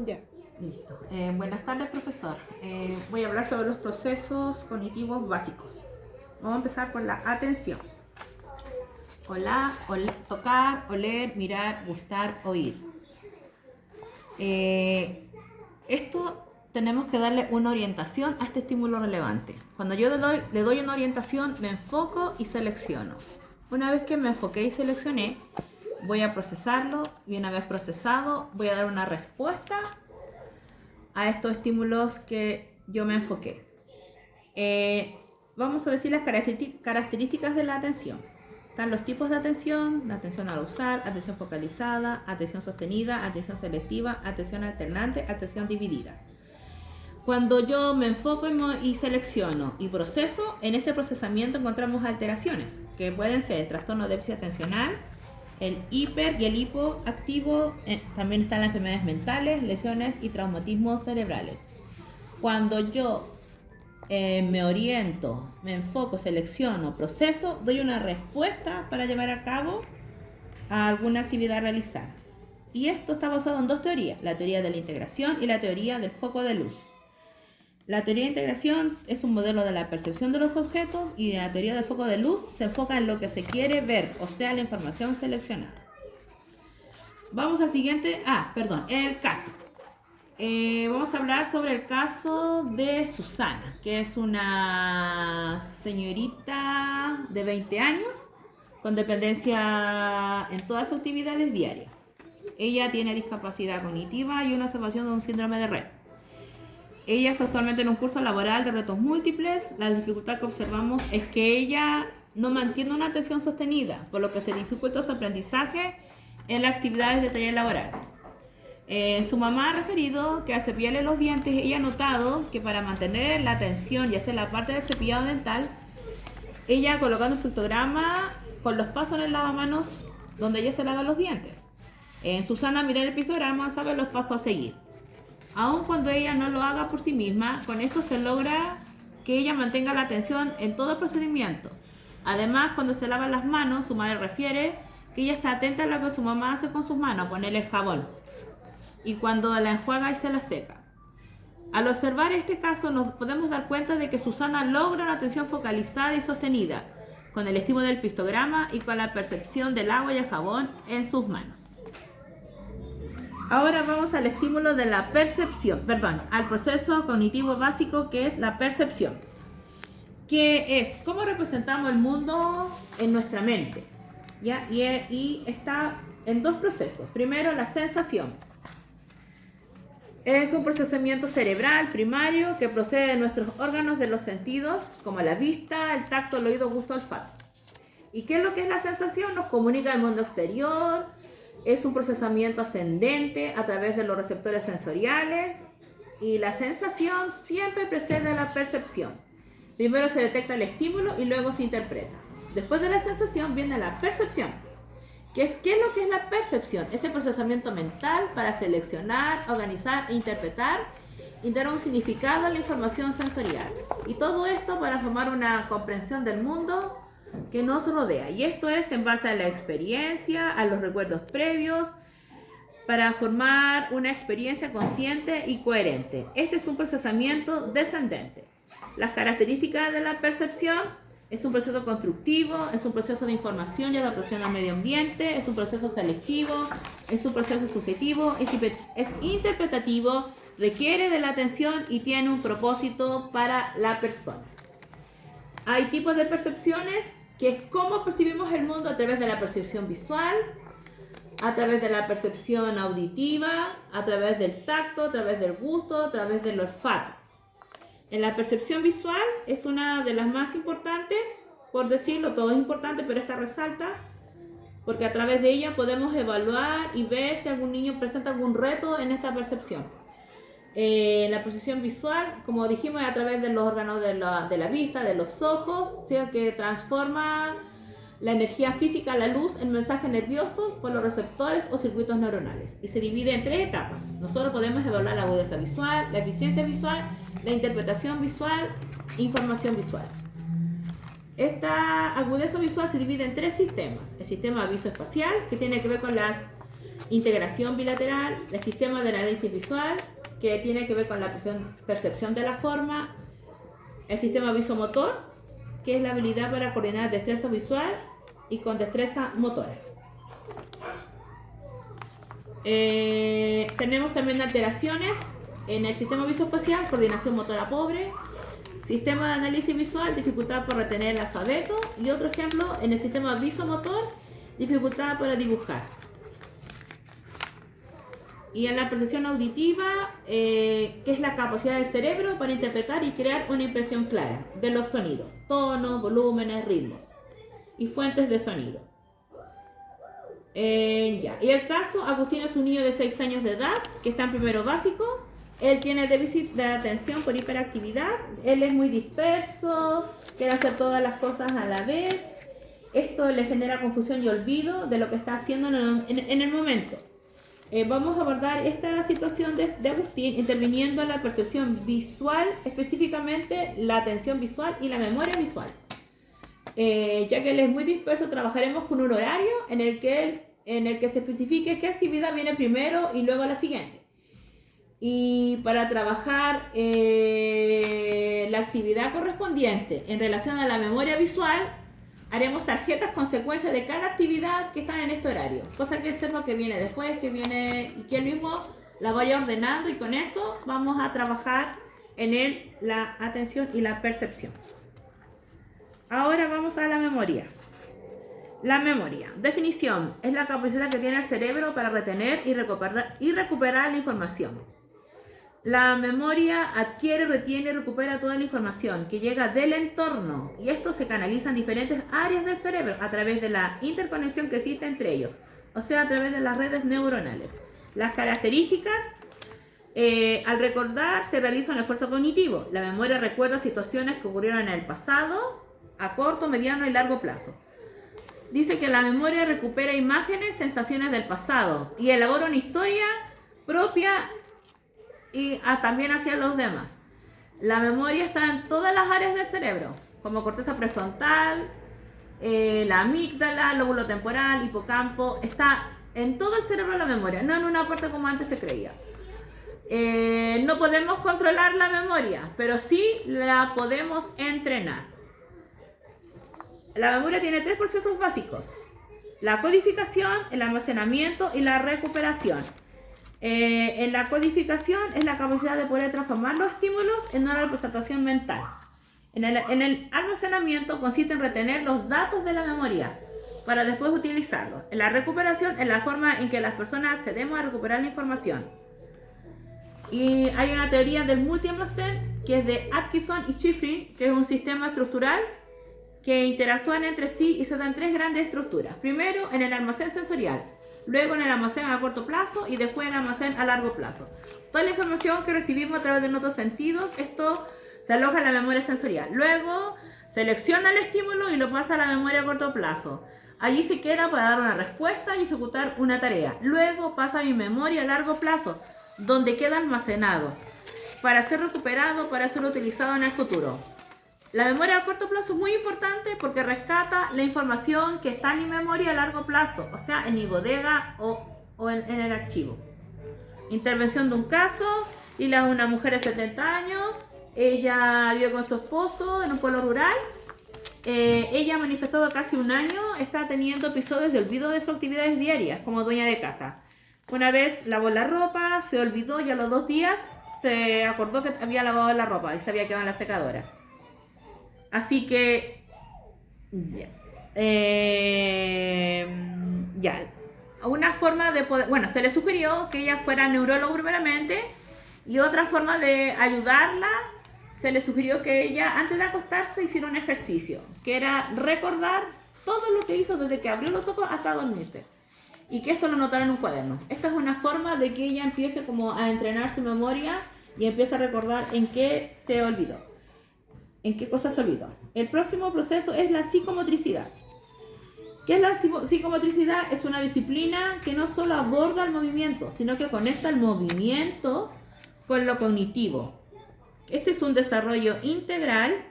Ya. Listo. Buenas tardes, profesor. Voy a hablar sobre los procesos cognitivos básicos. Vamos a empezar con la atención. Tocar, oler, mirar, gustar, oír. Esto tenemos que darle una orientación a este estímulo relevante. Cuando yo le doy una orientación, me enfoco y selecciono. Una vez que me enfoqué y seleccioné, voy a procesarlo y una vez procesado, voy a dar una respuesta a estos estímulos que yo me enfoqué. Vamos a decir las características de la atención. Están los tipos de atención: la atención al usar, atención focalizada, atención sostenida, atención selectiva, atención alternante, atención dividida. Cuando yo me enfoco y selecciono y proceso, en este procesamiento encontramos alteraciones que pueden ser trastorno de déficit atencional, el hiper y el hipoactivo. También están las enfermedades mentales, lesiones y traumatismos cerebrales. Cuando yo me oriento, me enfoco, selecciono, proceso, doy una respuesta para llevar a cabo a alguna actividad a realizar. Y esto está basado en dos teorías: la teoría de la integración y la teoría del foco de luz. La teoría de integración es un modelo de la percepción de los objetos, y la teoría del foco de luz se enfoca en lo que se quiere ver, o sea, la información seleccionada. Vamos al siguiente. El caso. Vamos a hablar sobre el caso de Susana, que es una señorita de 20 años con dependencia en todas sus actividades diarias. Ella tiene discapacidad cognitiva y una observación de un síndrome de Rett. Ella está actualmente en un curso laboral de retos múltiples. La dificultad que observamos es que ella no mantiene una atención sostenida, por lo que se dificulta su aprendizaje en las actividades de taller laboral. Su mamá ha referido que al cepillarle los dientes, ella ha notado que para mantener la atención y hacer la parte del cepillado dental, ella ha colocado un pictograma con los pasos en el lavamanos donde ella se lava los dientes. Susana, mirar el pictograma, sabe los pasos a seguir. Aun cuando ella no lo haga por sí misma, con esto se logra que ella mantenga la atención en todo el procedimiento. Además, cuando se lava las manos, su madre refiere que ella está atenta a lo que su mamá hace con sus manos, ponerle el jabón, y cuando la enjuaga y se la seca. Al observar este caso, nos podemos dar cuenta de que Susana logra una atención focalizada y sostenida, con el estímulo del pictograma y con la percepción del agua y el jabón en sus manos. Ahora vamos al estímulo de la percepción, al proceso cognitivo básico, que es la percepción, que es cómo representamos el mundo en nuestra mente, ¿ya? Y está en dos procesos. Primero, la sensación. Es un procesamiento cerebral primario que procede de nuestros órganos de los sentidos, como la vista, el tacto, el oído, gusto, olfato. ¿Y qué es lo que es la sensación? Nos comunica el mundo exterior. Es un procesamiento ascendente a través de los receptores sensoriales, y la sensación siempre precede a la percepción. Primero se detecta el estímulo y luego se interpreta. Después de la sensación viene la percepción. ¿Qué es lo que es la percepción? Es el procesamiento mental para seleccionar, organizar e interpretar y dar un significado a la información sensorial. Y todo esto para formar una comprensión del mundo que nos rodea. Y esto es en base a la experiencia, a los recuerdos previos, para formar una experiencia consciente y coherente. Este es un procesamiento descendente. Las características de la percepción: es un proceso constructivo, es un proceso de información y adaptación al medio ambiente, es un proceso selectivo, es un proceso subjetivo, es interpretativo, requiere de la atención y tiene un propósito para la persona. Hay tipos de percepciones, que es cómo percibimos el mundo a través de la percepción visual, a través de la percepción auditiva, a través del tacto, a través del gusto, a través del olfato. En la percepción visual es una de las más importantes, por decirlo, todo es importante, pero esta resalta, porque a través de ella podemos evaluar y ver si algún niño presenta algún reto en esta percepción. La percepción visual, como dijimos, es a través de los órganos de la vista, de los ojos, ¿sí?, que transforma la energía física, la luz, en mensajes nerviosos por los receptores o circuitos neuronales. Y se divide en tres etapas. Nosotros podemos evaluar la agudeza visual, la eficiencia visual, la interpretación visual, información visual. Esta agudeza visual se divide en tres sistemas. El sistema visoespacial, que tiene que ver con las integración bilateral, el sistema de análisis visual, que tiene que ver con la percepción de la forma, el sistema visomotor, que es la habilidad para coordinar destreza visual y con destreza motora. Tenemos también alteraciones en el sistema visoespacial, coordinación motora pobre, sistema de análisis visual, dificultad por retener el alfabeto, y otro ejemplo, en el sistema visomotor, dificultad para dibujar. Y en la percepción auditiva, que es la capacidad del cerebro para interpretar y crear una impresión clara de los sonidos, tonos, volúmenes, ritmos y fuentes de sonido. Y el caso, Agustín es un niño de 6 años de edad que está en primero básico. Él tiene déficit de atención por hiperactividad. Él es muy disperso, quiere hacer todas las cosas a la vez. Esto le genera confusión y olvido de lo que está haciendo en el momento. Vamos a abordar esta situación de Agustín interviniendo en la percepción visual, específicamente la atención visual y la memoria visual. Ya que él es muy disperso, trabajaremos con un horario en el que se especifique qué actividad viene primero y luego la siguiente. Y para trabajar la actividad correspondiente en relación a la memoria visual, haremos tarjetas con secuencias de cada actividad que están en este horario. Cosa que él sepa que viene después, que viene y que él mismo la vaya ordenando, y con eso vamos a trabajar en él la atención y la percepción. Ahora vamos a la memoria. La memoria. Definición. Es la capacidad que tiene el cerebro para retener y recuperar la información. La memoria adquiere, retiene y recupera toda la información que llega del entorno, y esto se canaliza en diferentes áreas del cerebro a través de la interconexión que existe entre ellos, o sea, a través de las redes neuronales. Las características: al recordar se realiza un esfuerzo cognitivo. La memoria recuerda situaciones que ocurrieron en el pasado a corto, mediano y largo plazo. Dice que la memoria recupera imágenes, sensaciones del pasado y elabora una historia propia y también hacia los demás. La memoria está en todas las áreas del cerebro, como corteza prefrontal, la amígdala, lóbulo temporal, hipocampo. Está en todo el cerebro la memoria, no en una parte como antes se creía. No podemos controlar la memoria, pero sí la podemos entrenar. La memoria tiene 3 procesos básicos: la codificación, el almacenamiento y la recuperación. En la codificación es la capacidad de poder transformar los estímulos en una representación mental. En el almacenamiento consiste en retener los datos de la memoria para después utilizarlos. En la recuperación es la forma en que las personas accedemos a recuperar la información. Y hay una teoría del multialmacén que es de Atkinson y Shiffrin, que es un sistema estructural que interactúan entre sí y se dan 3 grandes estructuras. Primero en el almacén sensorial, luego en el almacén a corto plazo y después en el almacén a largo plazo. Toda la información que recibimos a través de nuestros sentidos, esto se aloja en la memoria sensorial. Luego selecciona el estímulo y lo pasa a la memoria a corto plazo. Allí se queda para dar una respuesta y ejecutar una tarea. Luego pasa a mi memoria a largo plazo, donde queda almacenado para ser recuperado, para ser utilizado en el futuro. La memoria a corto plazo es muy importante porque rescata la información que está en mi memoria a largo plazo, o sea, en mi bodega o en el archivo. Intervención de un caso: Lila es una mujer de 70 años, ella vive con su esposo en un pueblo rural. Ella ha manifestado casi un año, está teniendo episodios de olvido de sus actividades diarias como dueña de casa. Una vez lavó la ropa, se olvidó y a los 2 días se acordó que había lavado la ropa y se había quedado en la secadora. Así que, una forma de poder, bueno, se le sugirió que ella fuera neurólogo primeramente, y otra forma de ayudarla, se le sugirió que ella antes de acostarse hiciera un ejercicio, que era recordar todo lo que hizo desde que abrió los ojos hasta dormirse, y que esto lo anotara en un cuaderno. Esta es una forma de que ella empiece como a entrenar su memoria y empiece a recordar en qué se olvidó. ¿En qué cosas se olvidó? El próximo proceso es la psicomotricidad. ¿Qué es la psicomotricidad? Es una disciplina que no solo aborda el movimiento, sino que conecta el movimiento con lo cognitivo. Este es un desarrollo integral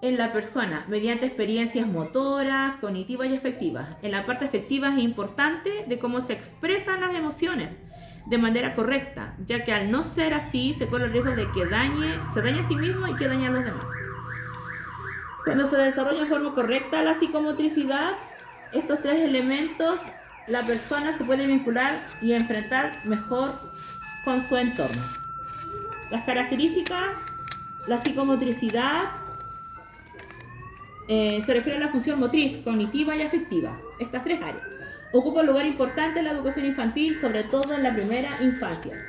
en la persona mediante experiencias motoras, cognitivas y afectivas. En la parte afectiva es importante de cómo se expresan las emociones de manera correcta, ya que al no ser así se corre el riesgo de que se dañe a sí mismo y que dañe a los demás. Cuando se desarrolla de forma correcta la psicomotricidad, estos tres elementos, la persona se puede vincular y enfrentar mejor con su entorno. Las características, la psicomotricidad se refiere a la función motriz, cognitiva y afectiva. Estas tres áreas ocupan un lugar importante en la educación infantil, sobre todo en la primera infancia.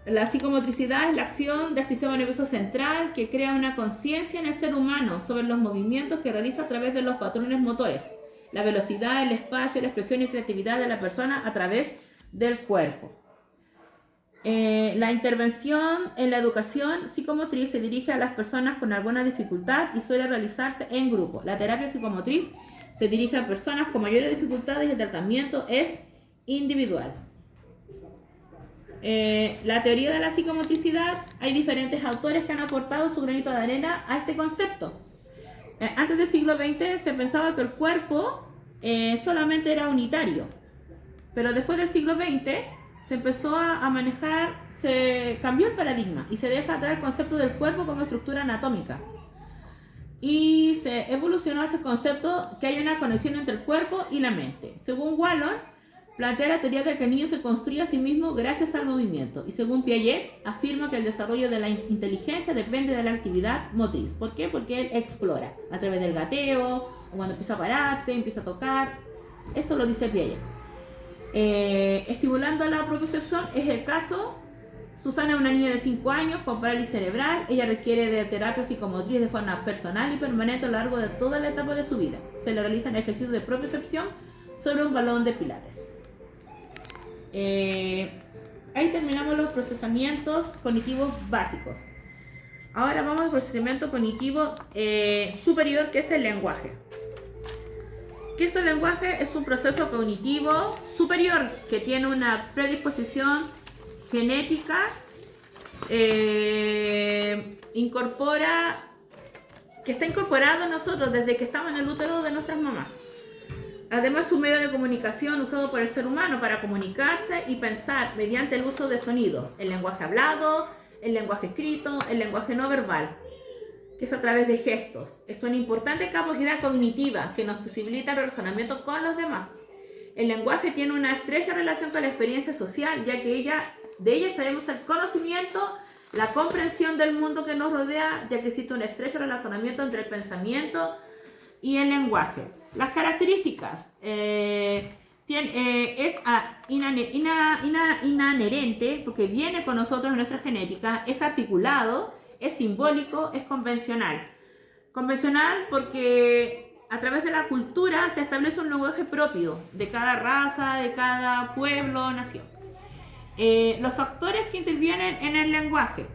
La psicomotricidad es la acción del sistema nervioso central que crea una conciencia en el ser humano sobre los movimientos que realiza a través de los patrones motores, la velocidad, el espacio, la expresión y creatividad de la persona a través del cuerpo. La intervención en la educación psicomotriz se dirige a las personas con alguna dificultad y suele realizarse en grupo. La terapia psicomotriz se dirige a personas con mayores dificultades y el tratamiento es individual. La teoría de la psicomotricidad, hay diferentes autores que han aportado su granito de arena a este concepto. Antes del siglo XX se pensaba que el cuerpo solamente era unitario, pero después del siglo XX se empezó a manejar, se cambió el paradigma y se deja atrás el concepto del cuerpo como estructura anatómica. Y se evolucionó ese concepto que hay una conexión entre el cuerpo y la mente. Según Wallon, plantea la teoría de que el niño se construye a sí mismo gracias al movimiento. Y según Piaget, afirma que el desarrollo de la inteligencia depende de la actividad motriz. ¿Por qué? Porque él explora a través del gateo, o cuando empieza a pararse, empieza a tocar. Eso lo dice Piaget. Estimulando la propiocepción es el caso. Susana es una niña de 5 años con parálisis cerebral. Ella requiere de terapia psicomotriz de forma personal y permanente a lo largo de toda la etapa de su vida. Se le realizan ejercicios de propiocepción sobre un balón de pilates. Ahí terminamos los procesamientos cognitivos básicos. Ahora vamos al procesamiento cognitivo superior, que es el lenguaje. ¿Qué es el lenguaje? Es un proceso cognitivo superior que tiene una predisposición genética, que está incorporado en nosotros desde que estamos en el útero de nuestras mamás. Además, es un medio de comunicación usado por el ser humano para comunicarse y pensar mediante el uso de sonido, el lenguaje hablado, el lenguaje escrito, el lenguaje no verbal, que es a través de gestos. Es una importante capacidad cognitiva que nos posibilita el relacionamiento con los demás. El lenguaje tiene una estrecha relación con la experiencia social, ya que de ella extraemos el conocimiento, la comprensión del mundo que nos rodea, ya que existe un estrecho relacionamiento entre el pensamiento y el lenguaje. Las características es inherente, porque viene con nosotros en nuestra genética, es articulado, es simbólico, es convencional. Convencional porque a través de la cultura se establece un lenguaje propio de cada raza, de cada pueblo, nación. Los factores que intervienen en el lenguaje.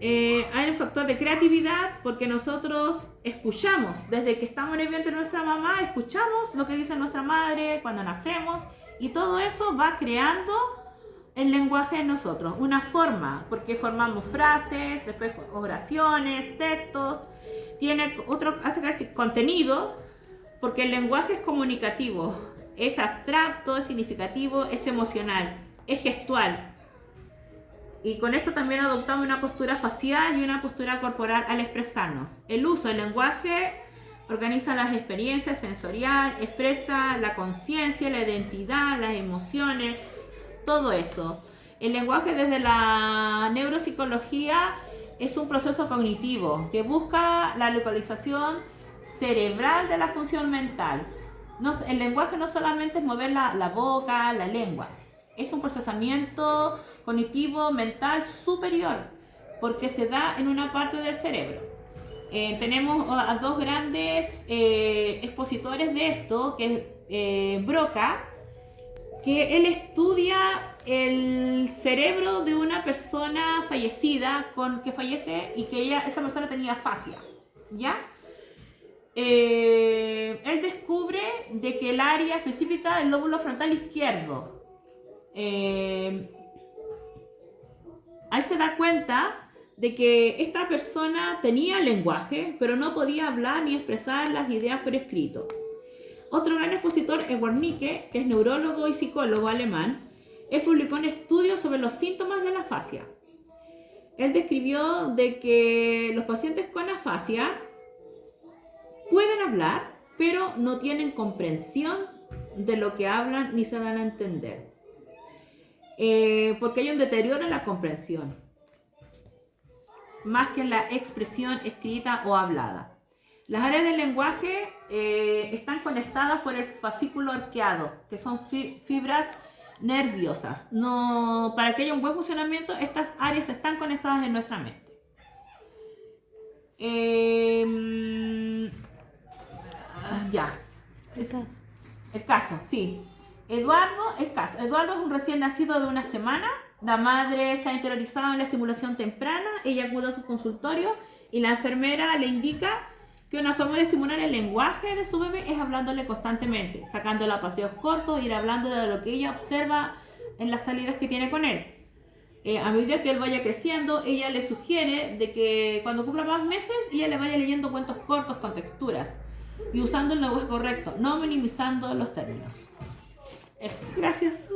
Hay un factor de creatividad porque nosotros escuchamos, desde que estamos en el vientre de nuestra mamá, escuchamos lo que dice nuestra madre cuando nacemos y todo eso va creando el lenguaje en nosotros, una forma, porque formamos frases, después oraciones, textos, tiene otro contenido, porque el lenguaje es comunicativo, es abstracto, es significativo, es emocional, es gestual. Y con esto también adoptamos una postura facial y una postura corporal al expresarnos. El uso del lenguaje organiza las experiencias sensoriales, expresa la conciencia, la identidad, las emociones, todo eso. El lenguaje desde la neuropsicología es un proceso cognitivo que busca la localización cerebral de la función mental. El lenguaje no solamente es mover la boca, la lengua. Es un procesamiento cognitivo mental superior porque se da en una parte del cerebro. Tenemos a dos grandes expositores de esto, que es Broca, que él estudia el cerebro de una persona fallecida que fallece y que esa persona tenía afasia, ¿ya? Él descubre de que el área específica del lóbulo frontal izquierdo, ahí se da cuenta de que esta persona tenía lenguaje, pero no podía hablar ni expresar las ideas por escrito. Otro gran expositor es Wernicke, que es neurólogo y psicólogo alemán. Él publicó un estudio sobre los síntomas de la afasia. Él describió de que los pacientes con afasia pueden hablar, pero no tienen comprensión de lo que hablan ni se dan a entender. Porque hay un deterioro en la comprensión, más que en la expresión escrita o hablada. Las áreas del lenguaje están conectadas por el fascículo arqueado, que son fibras nerviosas. Para que haya un buen funcionamiento, estas áreas están conectadas en nuestra mente. Ya. El caso, sí. Eduardo es un recién nacido de una semana. La madre se ha interiorizado en la estimulación temprana. Ella acude a su consultorio y la enfermera le indica que una forma de estimular el lenguaje de su bebé es hablándole constantemente, sacándole a paseos cortos, ir hablando de lo que ella observa en las salidas que tiene con él. A medida que él vaya creciendo, ella le sugiere de que cuando cumpla más meses, ella le vaya leyendo cuentos cortos con texturas y usando el lenguaje correcto, no minimizando los términos. Eso. Gracias.